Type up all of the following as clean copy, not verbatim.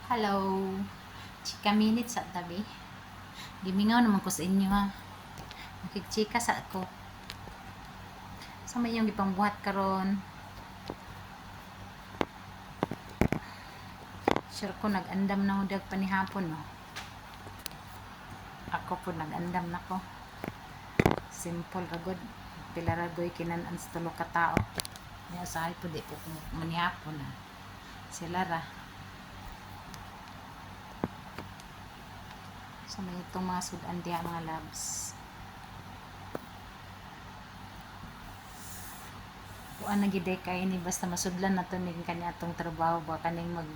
Hello. Chika minutes sa tabi. Gimingaw naman ko sa inyo ha. Nakikchika sa ako. Sa may yung ipangbuhat karon. Sure ko nag-andam na hudag panihapon no. Ako po nag-andam na ko. Simple ragod. Pila ragoy kinan-an sa tulo ka tao. May usahay po di po manihapon ha. Sila ra. So may itong mga sudan diya mga labs. Kuan na giday kay ni basta masudlan na to ning kani atong trabaho ba kaning mag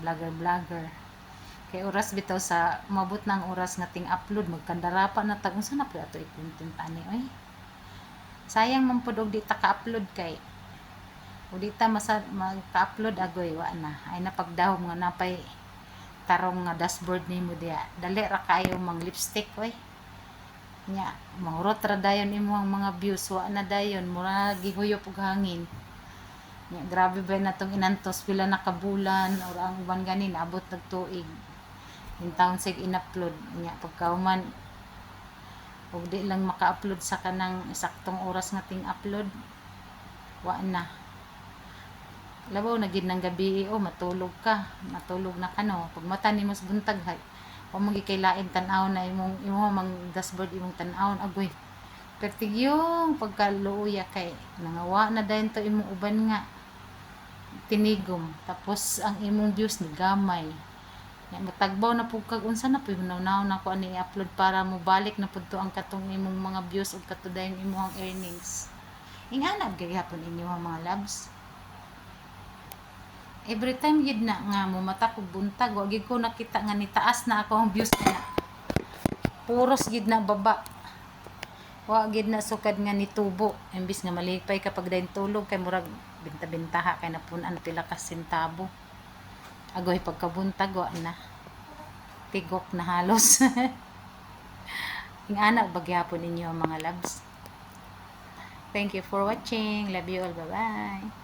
vlogger. Kay oras bitaw sa mabot ng oras nga ting upload magkandara pa na tag unsa na pud ato i-content ani oy. Sayang man pud og di ta ka-upload kay o di ta magka-upload agoy wa na. Ay napagdahom nga napay tarong nga dashboard nimo diya. Dali ra kayo mang lipstick oy. Nya mangurot ra dayon imong mga views wa na dayon mura gihuyop og hangin. Nya grabe ba natong inantos pila na kabulan or ang uban ganin abot nag tuig. In taon sig in-upload nya pagkauman og di lang maka-upload sa kanang saktong oras nga ting upload wa na. Labaw na gid nang gabi matulog na kano pag mata nimo sa buntag hay o magi kay lain tan-aw na imong mang dashboard imong tan-awon agoy pertigyong pagkaluya kay nangawa na dayon to imong uban nga tinigom tapos ang imong views ni gamay nya matagbaw na pud kag unsa na pud hunaw na ko ani i-upload para mo balik na pud to ang katong imong mga views ug kato dayon imong earnings ingana gyapon inyo mga labs. Every time gid na nga mo mata ko buntag wa gid ko nakita nga nitaas na ako ang views na puros gid na baba wa gid na sukad nga nitubo imbis nga malipay kapag dayon tulog kay murag binta-bintaha kay napun-an pila ka sentabo agoy pagkabuntag wa na tigok na halos. Ingana bagyapon ninyo mga labs. Thank you for watching, love you all, bye bye.